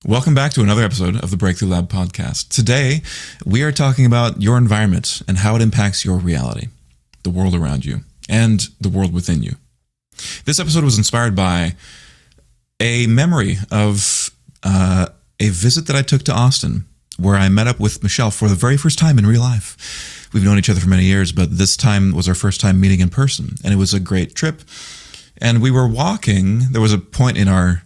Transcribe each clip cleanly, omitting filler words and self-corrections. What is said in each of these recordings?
Welcome back to another episode of the Breakthrough Lab podcast. Today, we are talking about your environment and how it impacts your reality, the world around you, and the world within you. This episode was inspired by a memory of a visit that I took to Austin, where I met up with Michelle for the very first time in real life. We've known each other for many years, but this time was our first time meeting in person, and it was a great trip. And we were walking. There was a point in our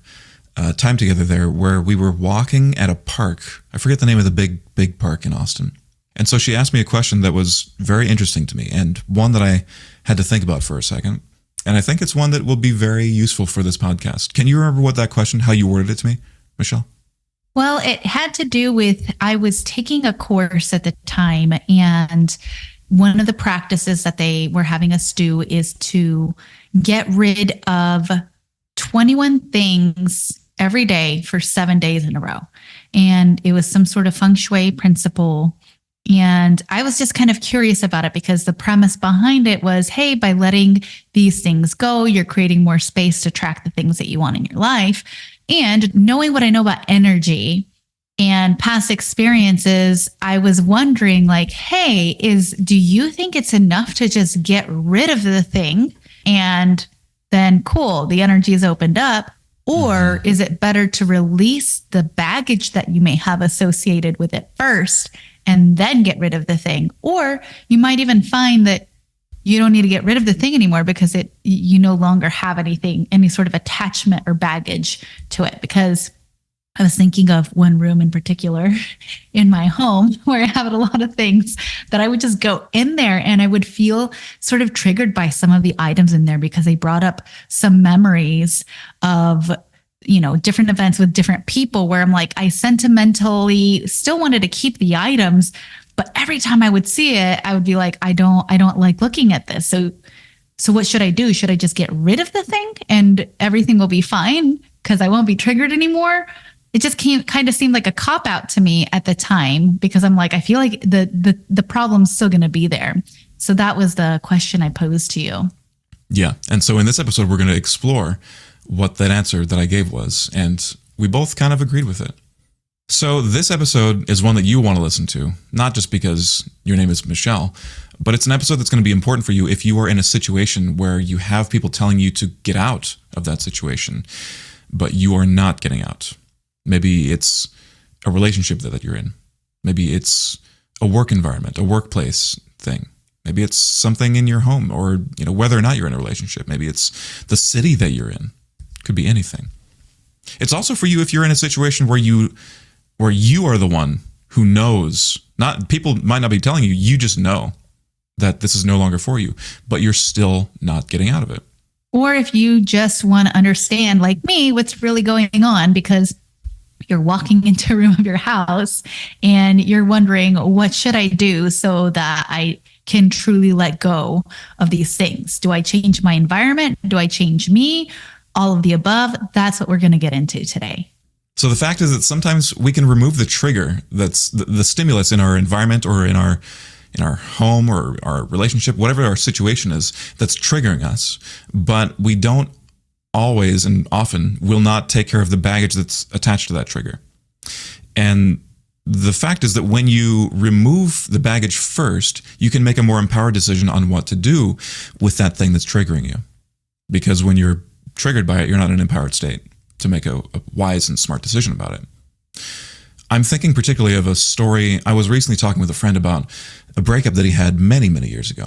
time together there where we were walking at a park. I forget the name of the big park in Austin. And so she asked me a question that was very interesting to me and one that I had to think about for a second. And I think it's one that will be very useful for this podcast. Can you remember what that question, how you worded it to me, Michelle? Well, it had to do with, I was taking a course at the time, and one of the practices that they were having us do is to get rid of 21 things every day for 7 days in a row. And it was some sort of feng shui principle. And I was just kind of curious about it because the premise behind it was, hey, by letting these things go, you're creating more space to track the things that you want in your life. And knowing what I know about energy and past experiences, I was wondering like, hey, do you think it's enough to just get rid of the thing and then cool, the energy is opened up? Or is it better to release the baggage that you may have associated with it first and then get rid of the thing? Or you might even find that you don't need to get rid of the thing anymore because you no longer have any sort of attachment or baggage to it. Because I was thinking of one room in particular in my home where I have a lot of things that I would just go in there and I would feel sort of triggered by some of the items in there because they brought up some memories of, different events with different people where I'm like, I sentimentally still wanted to keep the items, but every time I would see it, I would be like, I don't like looking at this. So what should I do? Should I just get rid of the thing and everything will be fine because I won't be triggered anymore? It just kind of seemed like a cop out to me at the time because I'm like, I feel like the problem's still going to be there. So that was the question I posed to you. Yeah. And so in this episode, we're going to explore what that answer that I gave was. And we both kind of agreed with it. So this episode is one that you want to listen to, not just because your name is Michelle, but it's an episode that's going to be important for you if you are in a situation where you have people telling you to get out of that situation, but you are not getting out. Maybe it's a relationship that you're in. Maybe it's a work environment, a workplace thing. Maybe it's something in your home or, whether or not you're in a relationship. Maybe it's the city that you're in. Could be anything. It's also for you if you're in a situation where you are the one who knows, people might not be telling you, you just know that this is no longer for you, but you're still not getting out of it. Or if you just want to understand, like me, what's really going on because you're walking into a room of your house and you're wondering, what should I do so that I can truly let go of these things? Do I change my environment? Do I change me? All of the above. That's what we're going to get into today. So the fact is that sometimes we can remove the trigger that's the stimulus in our environment or in our home or our relationship, whatever our situation is that's triggering us, but we don't always and often will not take care of the baggage that's attached to that trigger. And the fact is that when you remove the baggage first, you can make a more empowered decision on what to do with that thing that's triggering you. Because when you're triggered by it, you're not in an empowered state to make a wise and smart decision about it. I'm thinking particularly of a story. I was recently talking with a friend about a breakup that he had many, many years ago.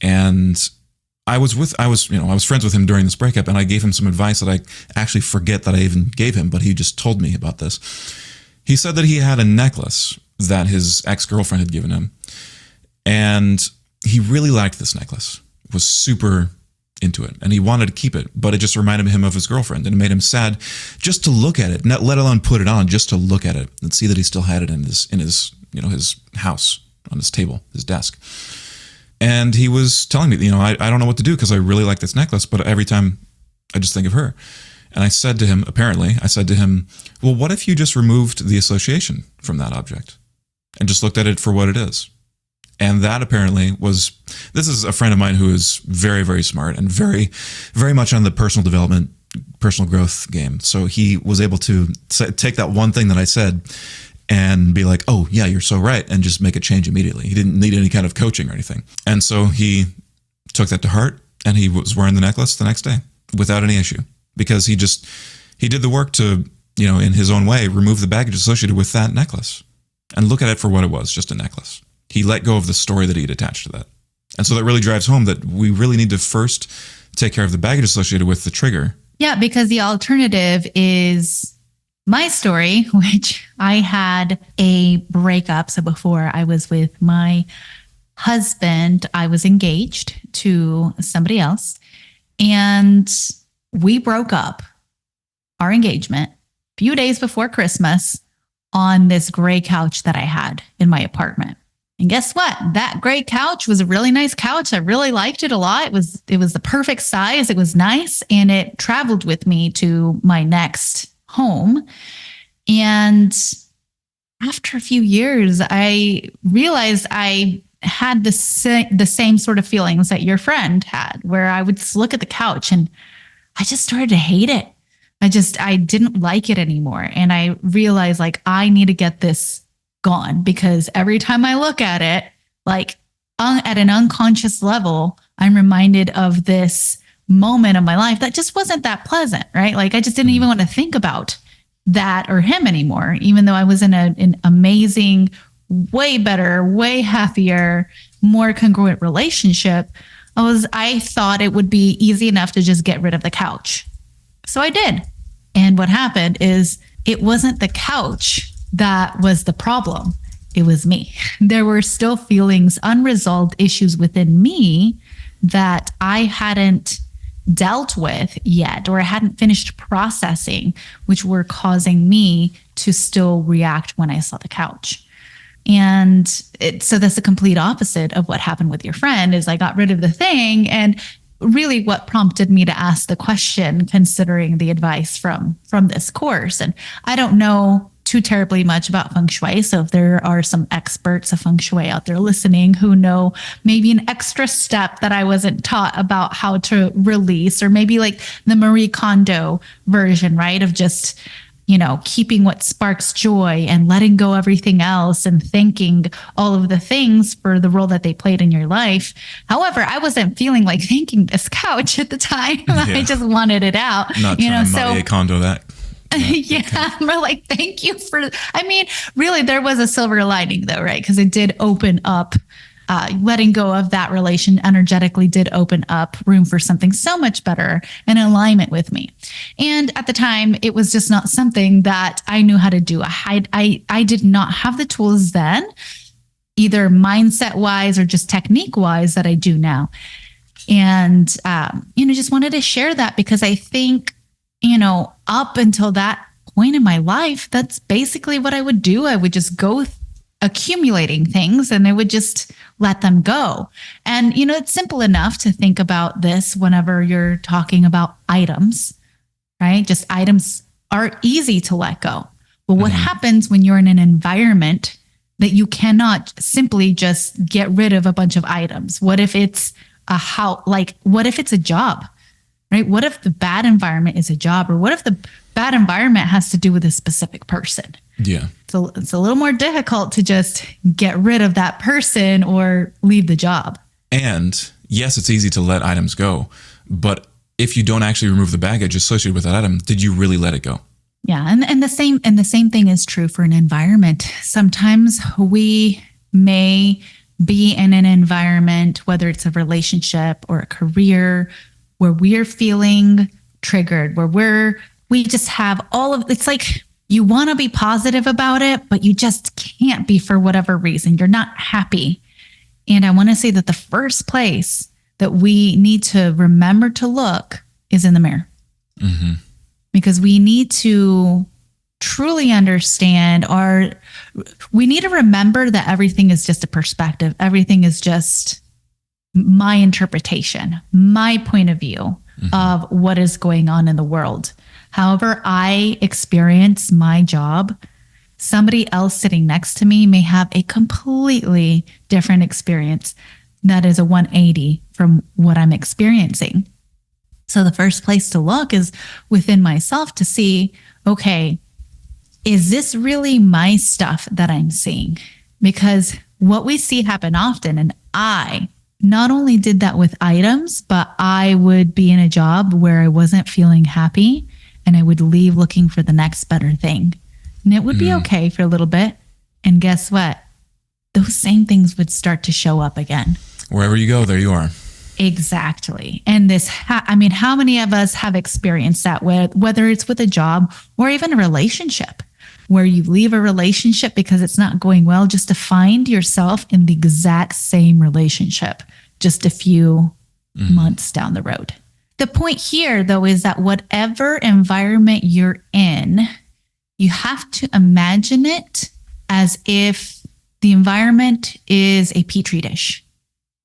And I was friends with him during this breakup, and I gave him some advice that I actually forget that I even gave him, but he just told me about this. He said that he had a necklace that his ex-girlfriend had given him, and he really liked this necklace, was super into it, and he wanted to keep it, but it just reminded him of his girlfriend, and it made him sad just to look at it, not let alone put it on, just to look at it and see that he still had it in his house, on his table, his desk. And he was telling me, I don't know what to do because I really like this necklace, but every time I just think of her. And I said to him, well, what if you just removed the association from that object and just looked at it for what it is? And that apparently this is a friend of mine who is very, very smart and very, very much on the personal development personal growth game. So he was able to take that one thing that I said and be like, oh yeah, you're so right, and just make a change immediately. He didn't need any kind of coaching or anything. And so he took that to heart, and he was wearing the necklace the next day without any issue, because he did the work to, in his own way, remove the baggage associated with that necklace and look at it for what it was, just a necklace. He let go of the story that he'd attached to that. And so that really drives home that we really need to first take care of the baggage associated with the trigger. Yeah, because the alternative is my story, which I had a breakup. So before I was with my husband, I was engaged to somebody else, and we broke up our engagement a few days before Christmas on this gray couch that I had in my apartment. And guess what? That gray couch was a really nice couch. I really liked it a lot. It was the perfect size. It was nice. And it traveled with me to my next home. And after a few years, I realized I had the same sort of feelings that your friend had, where I would just look at the couch and I just started to hate it. I didn't like it anymore. And I realized I need to get this gone, because every time I look at it, at an unconscious level, I'm reminded of this moment of my life that just wasn't that pleasant, right? I just didn't even want to think about that or him anymore, even though I was in an amazing, way better, way happier, more congruent relationship. I thought it would be easy enough to just get rid of the couch. So I did. And what happened is it wasn't the couch that was the problem. It was me. There were still feelings, unresolved issues within me that I hadn't dealt with yet, or I hadn't finished processing, which were causing me to still react when I saw the couch. And so that's the complete opposite of what happened with your friend. Is I got rid of the thing, and really what prompted me to ask the question, considering the advice from this course. And I don't know too terribly much about feng shui. So if there are some experts of feng shui out there listening who know maybe an extra step that I wasn't taught about how to release, or maybe the Marie Kondo version, right? Of just, keeping what sparks joy and letting go everything else and thanking all of the things for the role that they played in your life. However, I wasn't feeling like thanking this couch at the time. Yeah. I just wanted it out. Not trying to Marie Kondo that. Yeah, we're thank you for, really there was a silver lining though, right? Because it did open up, letting go of that relation energetically did open up room for something so much better in alignment with me. And at the time, it was just not something that I knew how to do. I did not have the tools then, either mindset wise or just technique wise, that I do now. And, just wanted to share that, because I think, up until that point in my life, that's basically what I would do. I would just go accumulating things and I would just let them go. And, it's simple enough to think about this whenever you're talking about items, right? Just items are easy to let go. But what happens when you're in an environment that you cannot simply just get rid of a bunch of items? What if it's what if it's a job? Right? What if the bad environment is a job? Or what if the bad environment has to do with a specific person? Yeah. So it's a little more difficult to just get rid of that person or leave the job. And yes, it's easy to let items go, but if you don't actually remove the baggage associated with that item, did you really let it go? Yeah. And the same thing is true for an environment. Sometimes we may be in an environment, whether it's a relationship or a career, where we're feeling triggered, where we just have it's you want to be positive about it, but you just can't be for whatever reason. You're not happy. And I want to say that the first place that we need to remember to look is in the mirror. Mm-hmm. Because we need to truly understand, we need to remember that everything is just a perspective. Everything is just my interpretation, my point of view of what is going on in the world. However I experience my job, somebody else sitting next to me may have a completely different experience that is a 180 from what I'm experiencing. So the first place to look is within myself to see, okay, is this really my stuff that I'm seeing? Because what we see happen often, and I not only did that with items, but I would be in a job where I wasn't feeling happy and I would leave looking for the next better thing. And it would be okay for a little bit. And guess what? Those same things would start to show up again. Wherever you go, there you are. Exactly. And how many of us have experienced that, whether it's with a job or even a relationship, where you leave a relationship because it's not going well, just to find yourself in the exact same relationship just a few months down the road. The point here, though, is that whatever environment you're in, you have to imagine it as if the environment is a Petri dish.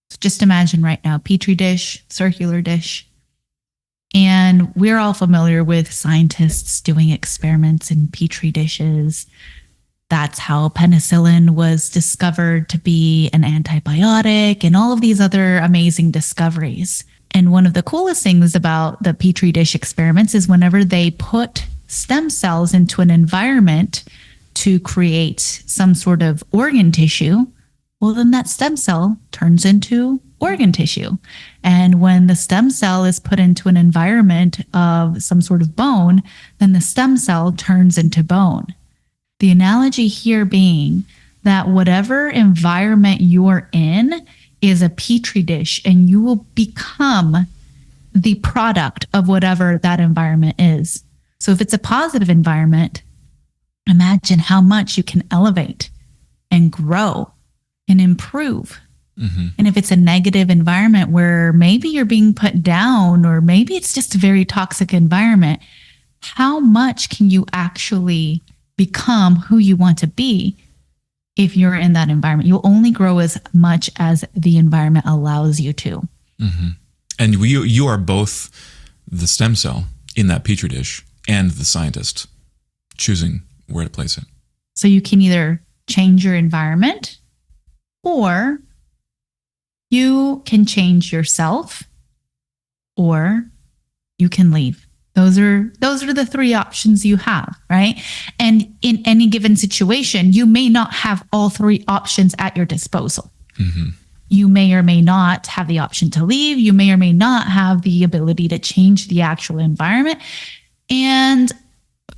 So just imagine right now, Petri dish, circular dish. And we're all familiar with scientists doing experiments in Petri dishes. That's how penicillin was discovered to be an antibiotic and all of these other amazing discoveries. And one of the coolest things about the Petri dish experiments is whenever they put stem cells into an environment to create some sort of organ tissue, well, then that stem cell turns into organ tissue. And when the stem cell is put into an environment of some sort of bone, then the stem cell turns into bone. The analogy here being that whatever environment you're in is a Petri dish, and you will become the product of whatever that environment is. So if it's a positive environment, imagine how much you can elevate and grow and improve. And if it's a negative environment where maybe you're being put down, or maybe it's just a very toxic environment, how much can you actually become who you want to be if you're in that environment? You'll only grow as much as the environment allows you to. And you are both the stem cell in that Petri dish and the scientist choosing where to place it. So you can either change your environment, or you can change yourself, or you can leave. Those are the three options you have, right? And in any given situation, you may not have all three options at your disposal. You may or may not have the option to leave. You may or may not have the ability to change the actual environment. And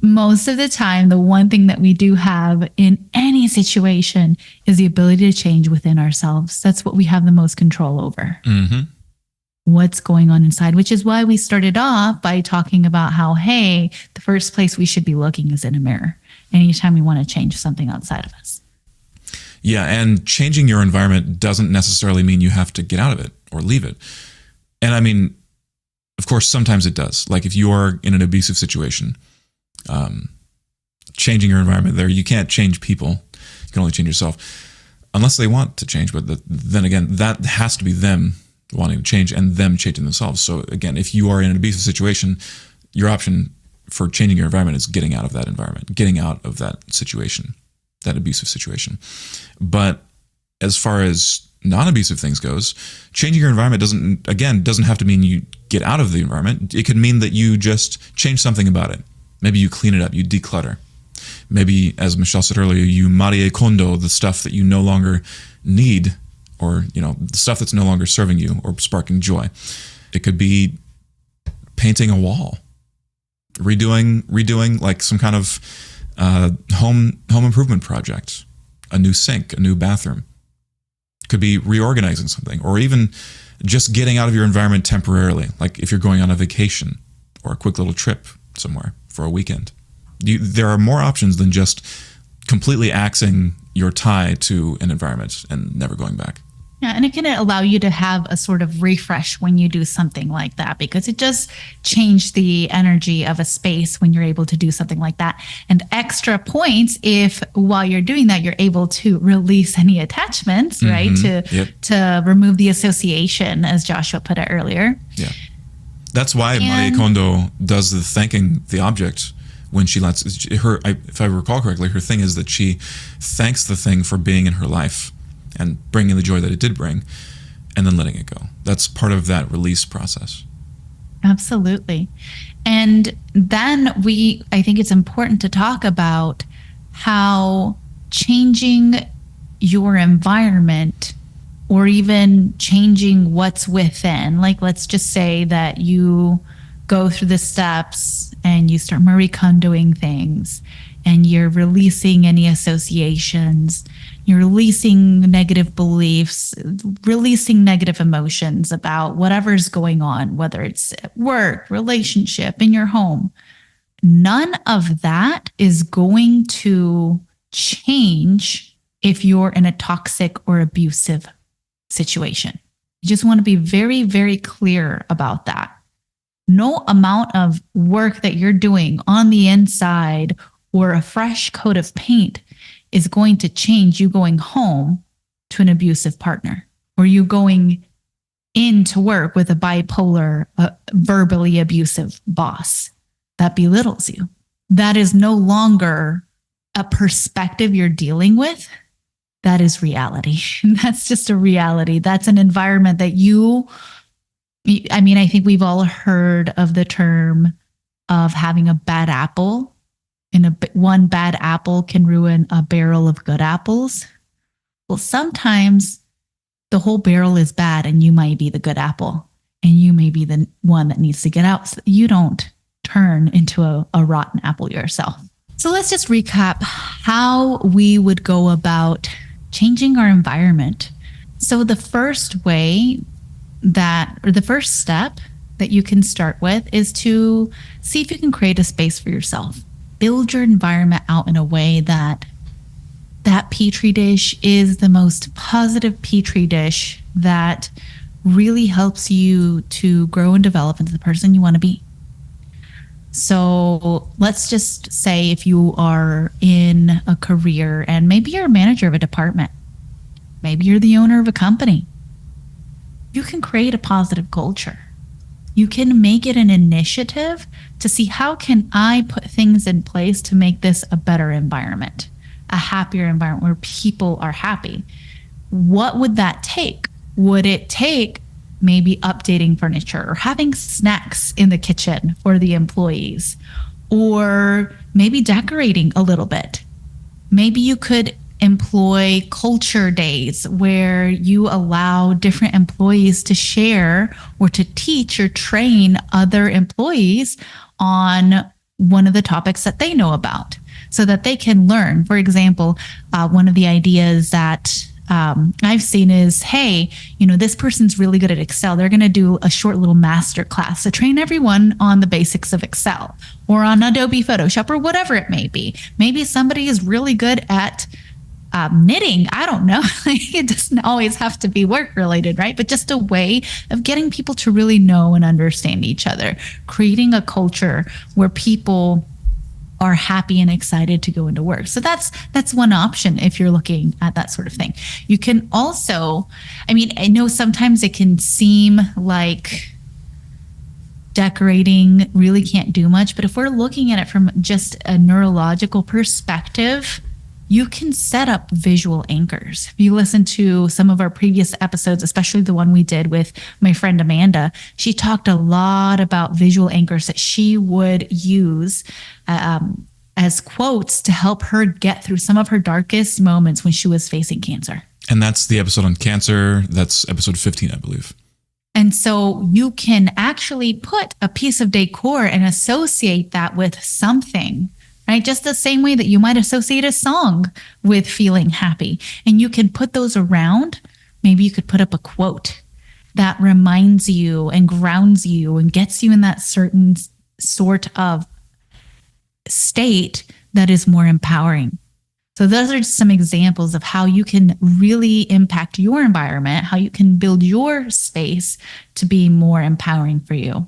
most of the time, the one thing that we do have in any situation is the ability to change within ourselves. That's what we have the most control over. What's going on inside, which is why we started off by talking about how, hey, the first place we should be looking is in a mirror anytime we want to change something outside of us. Yeah, and changing your environment doesn't necessarily mean you have to get out of it or leave it. And I mean, of course, sometimes it does. Like if you are in an abusive situation, changing your environment there, you can't change people. You can only change yourself unless they want to change. But then again, that has to be them wanting to change and them changing themselves. So again, if you are in an abusive situation, your option for changing your environment is getting out of that environment, getting out of that situation, that abusive situation. But as far as non-abusive things goes, changing your environment doesn't have to mean you get out of the environment. It could mean that you just change something about it. Maybe you clean it up, you declutter. Maybe, as Michelle said earlier, you marie kondo the stuff that you no longer need, or the stuff that's no longer serving you or sparking joy. It could be painting a wall, redoing like some kind of home improvement project, a new sink, a new bathroom. It could be reorganizing something, or even just getting out of your environment temporarily, like if you're going on a vacation or a quick little trip somewhere for a weekend. There are more options than just completely axing your tie to an environment and never going back. Yeah, and it can allow you to have a sort of refresh when you do something like that, because it does change the energy of a space when you're able to do something like that. And extra points if while you're doing that, you're able to release any attachments, right? To remove the association, as Joshua put it earlier. Yeah. That's why Marie Kondo does the thanking the object when she lets her, if I recall correctly, her thing is that she thanks the thing for being in her life and bringing the joy that it did bring, and then letting it go. That's part of that release process. Absolutely. And then I think it's important to talk about how changing your environment or even changing what's within, like let's just say that you go through the steps and you start Marie Kondoing things and you're releasing any associations, you're releasing negative beliefs, releasing negative emotions about whatever's going on, whether it's at work, relationship, in your home. None of that is going to change if you're in a toxic or abusive situation. You just want to be very, very clear about that. No amount of work that you're doing on the inside or a fresh coat of paint is going to change you going home to an abusive partner or you going into work with a bipolar, verbally abusive boss that belittles you. That is no longer a perspective you're dealing with. That is reality. That's just a reality. That's an environment that I think we've all heard of the term of having a bad apple. One bad apple can ruin a barrel of good apples. Well, sometimes the whole barrel is bad and you might be the good apple and you may be the one that needs to get out so that you don't turn into a rotten apple yourself. So let's just recap how we would go about changing our environment. So the first step that you can start with is to see if you can create a space for yourself. Build your environment out in a way that Petri dish is the most positive Petri dish that really helps you to grow and develop into the person you want to be. So let's just say if you are in a career and maybe you're a manager of a department, maybe you're the owner of a company, you can create a positive culture. You can make it an initiative to see how can I put things in place to make this a better environment, a happier environment where people are happy. What would that take? Would it take maybe updating furniture or having snacks in the kitchen for the employees, or maybe decorating a little bit? Maybe you could employ culture days where you allow different employees to share or to teach or train other employees on one of the topics that they know about so that they can learn. For example, one of the ideas that I've seen is, hey, this person's really good at Excel. They're going to do a short little master class to train everyone on the basics of Excel or on Adobe Photoshop or whatever it may be. Maybe somebody is really good at knitting. I don't know. It doesn't always have to be work related, right? But just a way of getting people to really know and understand each other, creating a culture where people are happy and excited to go into work. So that's one option if you're looking at that sort of thing. You can also, I know sometimes it can seem like decorating really can't do much, but if we're looking at it from just a neurological perspective, you can set up visual anchors. If you listen to some of our previous episodes, especially the one we did with my friend Amanda, she talked a lot about visual anchors that she would use as quotes to help her get through some of her darkest moments when she was facing cancer. And that's the episode on cancer. That's episode 15, I believe. And so you can actually put a piece of decor and associate that with something, right? Just the same way that you might associate a song with feeling happy. And you can put those around. Maybe you could put up a quote that reminds you and grounds you and gets you in that certain sort of state that is more empowering. So those are just some examples of how you can really impact your environment, how you can build your space to be more empowering for you.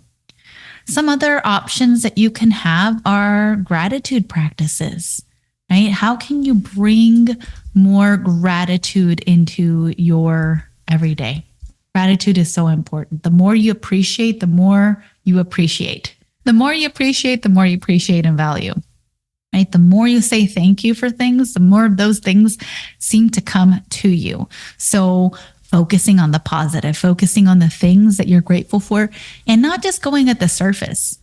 Some other options that you can have are gratitude practices, right? How can you bring more gratitude into your everyday? Gratitude is so important. The more you appreciate, the more you appreciate. The more you appreciate, the more you appreciate and value, right? The more you say thank you for things, the more of those things seem to come to you. So focusing on the positive, focusing on the things that you're grateful for, and not just going at the surface.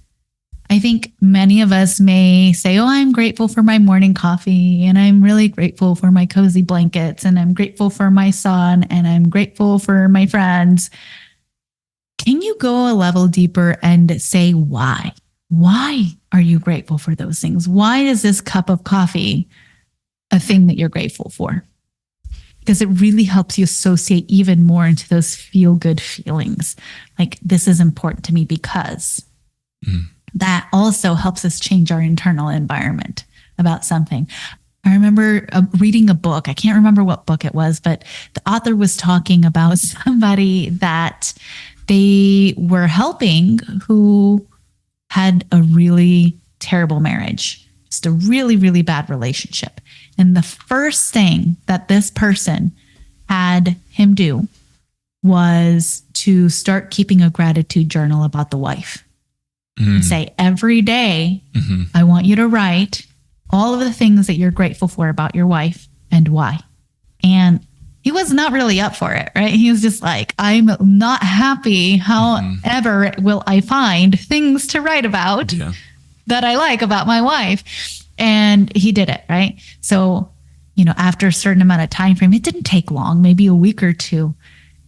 I think many of us may say, oh, I'm grateful for my morning coffee, and I'm really grateful for my cozy blankets, and I'm grateful for my son, and I'm grateful for my friends. Can you go a level deeper and say why? Why are you grateful for those things? Why is this cup of coffee a thing that you're grateful for? Because it really helps you associate even more into those feel-good feelings. Like, this is important to me because that also helps us change our internal environment about something. I remember reading a book. I can't remember what book it was, but the author was talking about somebody that they were helping who had a really terrible marriage, just a really, really bad relationship. And the first thing that this person had him do was to start keeping a gratitude journal about the wife. And say, every day, I want you to write all of the things that you're grateful for about your wife and why. And he was not really up for it, right? He was just like, I'm not happy. However, will I find things to write about that I like about my wife? And he did it, right? So, after a certain amount of time frame, it didn't take long, maybe a week or two,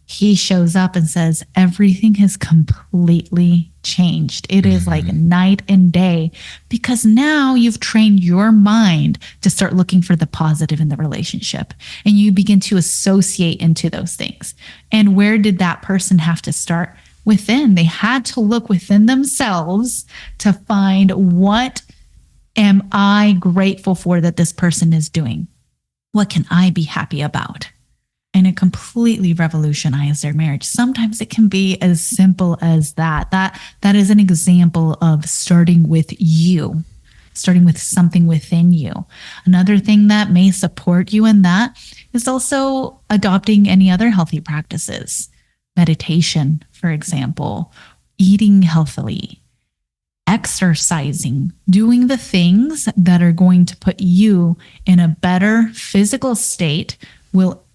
he shows up and says, everything has completely changed. It is like night and day, because now you've trained your mind to start looking for the positive in the relationship, and you begin to associate into those things. And where did that person have to start? Within. They had to look within themselves to find, what am I grateful for that this person is doing? What can I be happy about? And it completely revolutionized their marriage. Sometimes it can be as simple as that. That is an example of starting with you, starting with something within you. Another thing that may support you in that is also adopting any other healthy practices. Meditation, for example, eating healthily, exercising, doing the things that are going to put you in a better physical state,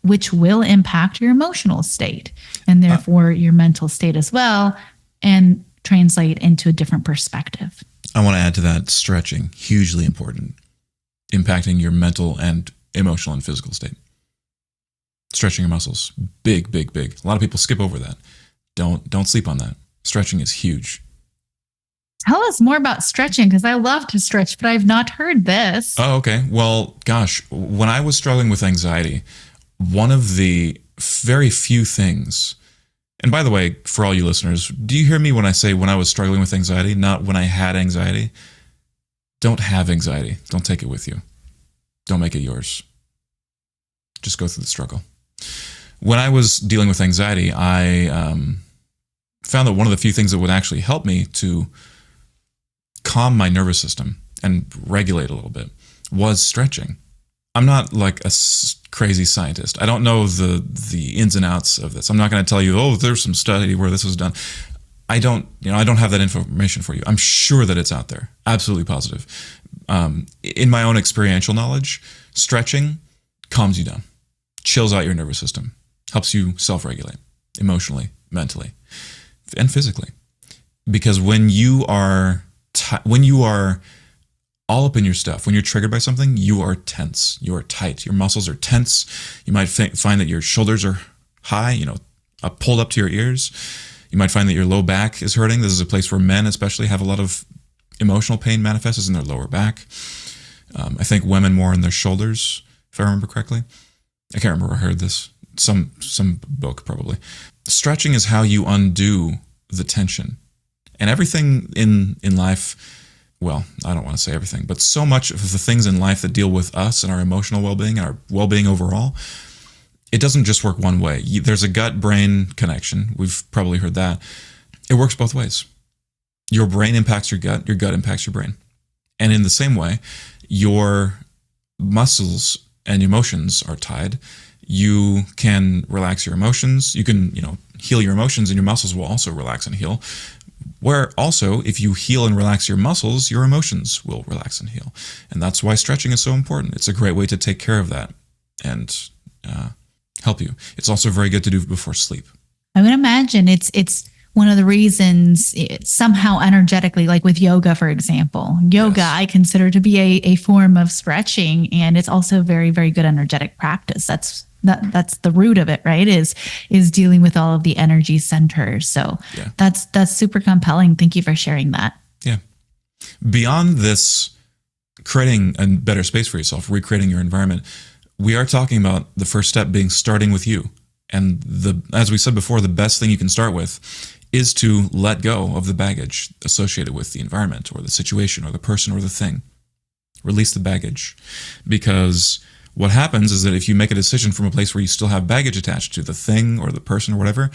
which will impact your emotional state and therefore your mental state as well, and translate into a different perspective. I want to add to that, stretching, hugely important, impacting your mental and emotional and physical state. Stretching your muscles, big, big, big. A lot of people skip over that. Don't sleep on that. Stretching is huge. Tell us more about stretching, because I love to stretch, but I've not heard this. Oh, okay. Well, gosh, when I was struggling with anxiety, one of the very few things, and by the way, for all you listeners, do you hear me when I say when I was struggling with anxiety, not when I had anxiety? Don't have anxiety. Don't take it with you. Don't make it yours. Just go through the struggle. When I was dealing with anxiety, I found that one of the few things that would actually help me to calm my nervous system and regulate a little bit was stretching. I'm not like a crazy scientist. I don't know the ins and outs of this. I'm not going to tell you, oh, there's some study where this was done. I don't have that information for you. I'm sure that it's out there. Absolutely positive. In my own experiential knowledge, stretching calms you down, chills out your nervous system, helps you self-regulate emotionally, mentally, and physically. Because when you are all up in your stuff, when you're triggered by something, you are tense, you are tight, your muscles are tense. You might find that your shoulders are high, pulled up to your ears. You might find that your low back is hurting. This is a place where men especially have a lot of emotional pain manifests in their lower back. I think women more in their shoulders, if I remember correctly. I can't remember where I heard this. Some book probably. Stretching is how you undo the tension. And everything in life, well, I don't want to say everything, but so much of the things in life that deal with us and our emotional well-being, our well-being overall, it doesn't just work one way. There's a gut-brain connection. We've probably heard that. It works both ways. Your brain impacts your gut impacts your brain. And in the same way, your muscles and emotions are tied. You can relax your emotions. You can, heal your emotions, and your muscles will also relax and heal. Where also, if you heal and relax your muscles, your emotions will relax and heal. And that's why stretching is so important. It's a great way to take care of that. And help you. It's also very good to do before sleep. I would imagine it's one of the reasons somehow energetically, like with yoga, for example. Yoga, yes, I consider to be a form of stretching, and it's also a very, very good energetic practice. That's the root of it, right? Is dealing with all of the energy centers. So yeah, that's super compelling. Thank you for sharing that. Yeah. Beyond this, creating a better space for yourself, recreating your environment, we are talking about the first step being starting with you. And as we said before, the best thing you can start with is to let go of the baggage associated with the environment or the situation or the person or the thing. Release the baggage. Because what happens is that if you make a decision from a place where you still have baggage attached to the thing or the person or whatever,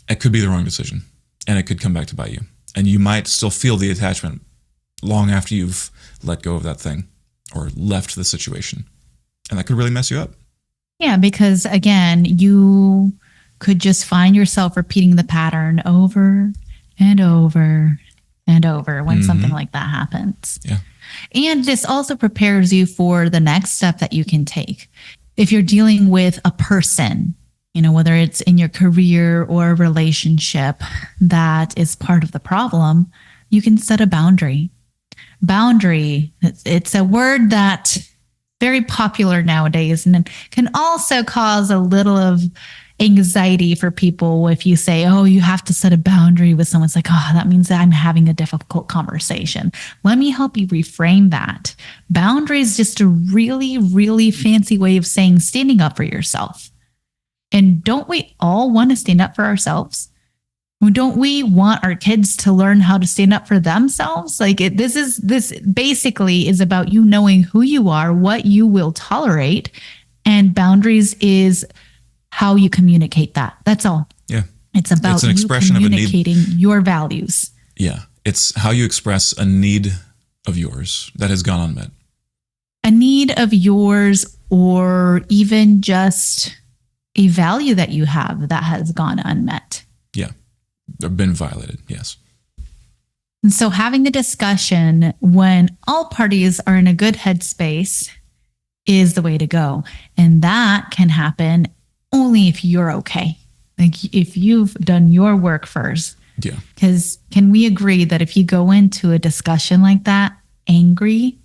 it could be the wrong decision and it could come back to bite you. And you might still feel the attachment long after you've let go of that thing or left the situation. And that could really mess you up. Yeah, because again, you could just find yourself repeating the pattern over and over and over when something like that happens. Yeah. And this also prepares you for the next step that you can take. If you're dealing with a person, whether it's in your career or a relationship that is part of the problem, you can set a boundary. Boundary, it's a word that very popular nowadays, and it can also cause a little of anxiety for people if you say, oh, you have to set a boundary with someone. It's like, oh, that means that I'm having a difficult conversation. Let me help you reframe that. Boundary is just a really, really fancy way of saying standing up for yourself. And don't we all want to stand up for ourselves? Don't we want our kids to learn how to stand up for themselves? This basically is about you knowing who you are, what you will tolerate, and boundaries is how you communicate that. That's all. Yeah. It's about an expression communicating your values. Yeah. It's how you express a need of yours that has gone unmet. A need of yours, or even just a value that you have that has gone unmet. Yeah. They've been violated. Yes. And so having the discussion when all parties are in a good headspace is the way to go. And that can happen only if you're okay. Like if you've done your work first. Yeah. Because can we agree that if you go into a discussion like that, angry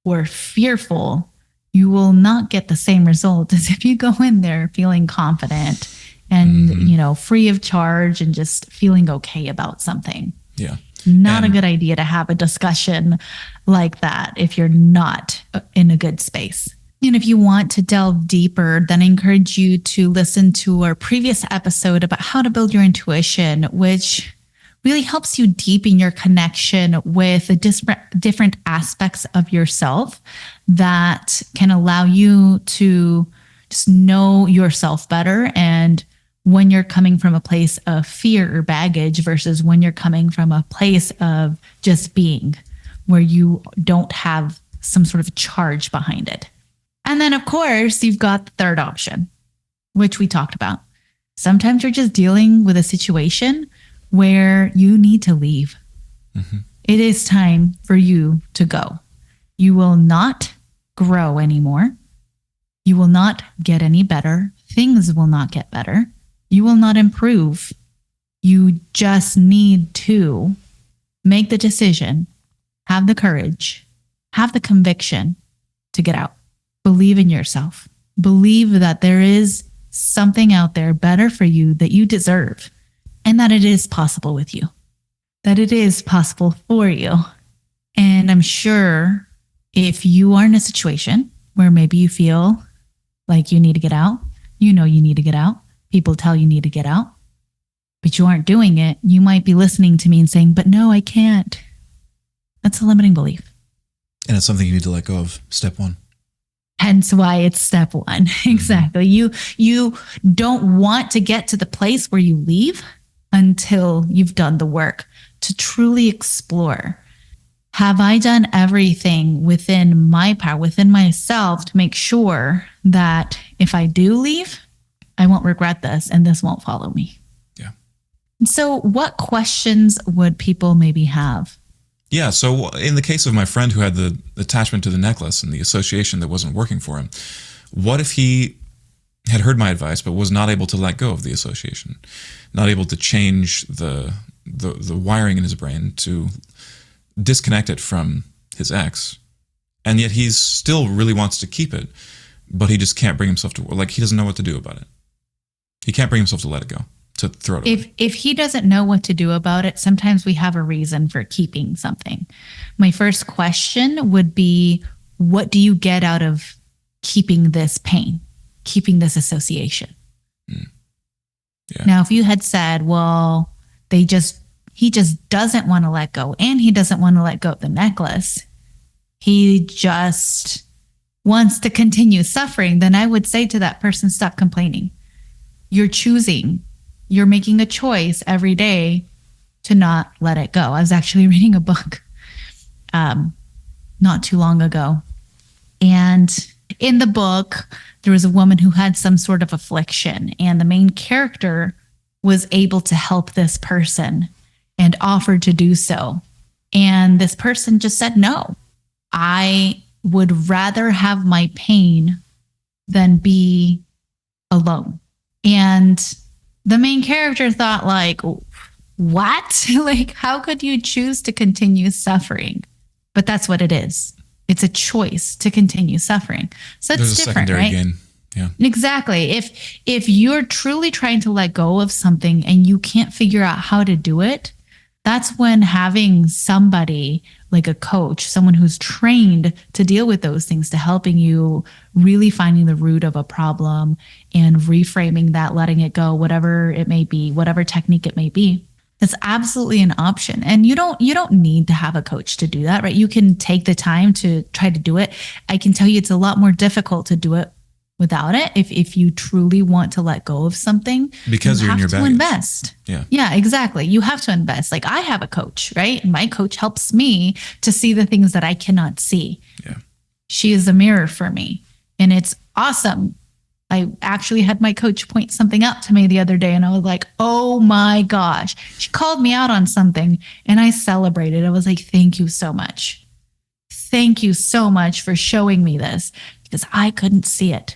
or fearful, you will not get the same result as if you go in there feeling confident and, free of charge and just feeling okay about something. Yeah. Not a good idea to have a discussion like that if you're not in a good space. And if you want to delve deeper, then I encourage you to listen to our previous episode about how to build your intuition, which really helps you deepen your connection with the different aspects of yourself that can allow you to just know yourself better, and when you're coming from a place of fear or baggage versus when you're coming from a place of just being, where you don't have some sort of charge behind it. And then, of course, you've got the third option, which we talked about. Sometimes you're just dealing with a situation where you need to leave. Mm-hmm. It is time for you to go. You will not grow anymore. You will not get any better. Things will not get better. You will not improve. You just need to make the decision, have the courage, have the conviction to get out. Believe in yourself. Believe that there is something out there better for you that you deserve, and that it is possible with you, that it is possible for you. And I'm sure if you are in a situation where maybe you feel like you need to get out, you need to get out, people tell you need to get out, but you aren't doing it, you might be listening to me and saying, but no, I can't. That's a limiting belief. And it's something you need to let go of. Step one. Hence why it's step one. Exactly. You don't want to get to the place where you leave until you've done the work to truly explore. Have I done everything within my power, within myself, to make sure that if I do leave, I won't regret this and this won't follow me? Yeah. So what questions would people maybe have? Yeah. So in the case of my friend who had the attachment to the necklace and the association that wasn't working for him, what if he had heard my advice, but was not able to let go of the association, not able to change the wiring in his brain to disconnect it from his ex. And yet he still really wants to keep it, but he just can't bring himself to, like, he doesn't know what to do about it. He can't bring himself to let it go, to throw it away. If he doesn't know what to do about it, sometimes we have a reason for keeping something. My first question would be, what do you get out of keeping this pain, keeping this association? Yeah. Now, if you had said, well, he just doesn't want to let go, and he doesn't want to let go of the necklace, he just wants to continue suffering, then I would say to that person, stop complaining. You're making a choice every day to not let it go. I was actually reading a book not too long ago. And in the book, there was a woman who had some sort of affliction, and the main character was able to help this person and offered to do so. And this person just said, no, I would rather have my pain than be alone. And the main character thought, like, what? Like, how could you choose to continue suffering? But that's what it is. It's a choice to continue suffering. So it's There's different, a secondary right? gain. Yeah. Exactly. If you're truly trying to let go of something and you can't figure out how to do it, that's when having somebody like a coach, someone who's trained to deal with those things, to helping you really finding the root of a problem and reframing that, letting it go, whatever it may be, whatever technique it may be. That's absolutely an option. And you don't need to have a coach to do that, right? You can take the time to try to do it. I can tell you it's a lot more difficult to do it without it. If you truly want to let go of something, because you're in your baggage. baggage. Invest. Yeah, exactly. You have to invest. Like, I have a coach, right? And my coach helps me to see the things that I cannot see. Yeah. She is a mirror for me, and it's awesome. I actually had my coach point something out to me the other day, and I was like, oh my gosh. She called me out on something, and I celebrated. I was like, thank you so much. Thank you so much for showing me this, because I couldn't see it.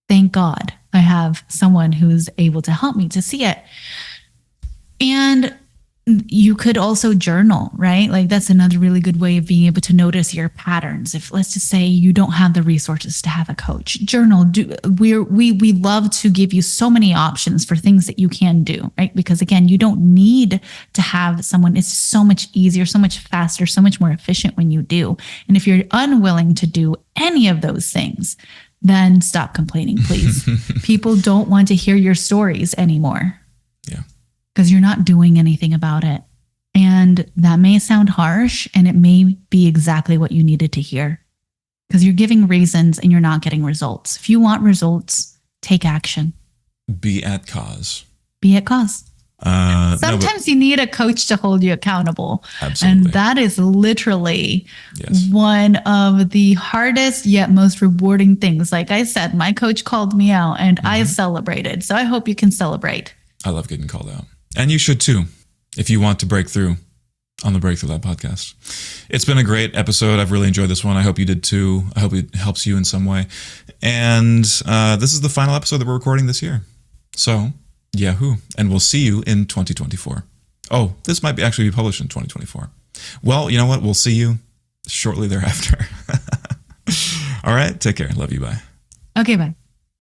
Thank God I have someone who's able to help me to see it. And you could also journal, right? Like, that's another really good way of being able to notice your patterns. If, let's just say, you don't have the resources to have a coach, journal. We love to give you so many options for things that you can do, right? Because again, you don't need to have someone. It's so much easier, so much faster, so much more efficient when you do. And if you're unwilling to do any of those things, then stop complaining, please. People don't want to hear your stories anymore. Yeah. Because you're not doing anything about it. And that may sound harsh, and it may be exactly what you needed to hear, because you're giving reasons and you're not getting results. If you want results, take action. Be at cause. Be at cause. Sometimes you need a coach to hold you accountable. Absolutely. And that is literally one of the hardest yet most rewarding things. Like I said, my coach called me out and I celebrated. So I hope you can celebrate. I love getting called out. And you should too, if you want to break through on the Breakthrough Lab podcast. It's been a great episode. I've really enjoyed this one. I hope you did too. I hope it helps you in some way. And this is the final episode that we're recording this year. So, yahoo. And we'll see you in 2024. Oh, this might actually be published in 2024. Well, you know what? We'll see you shortly thereafter. All right. Take care. Love you. Bye. Okay, bye.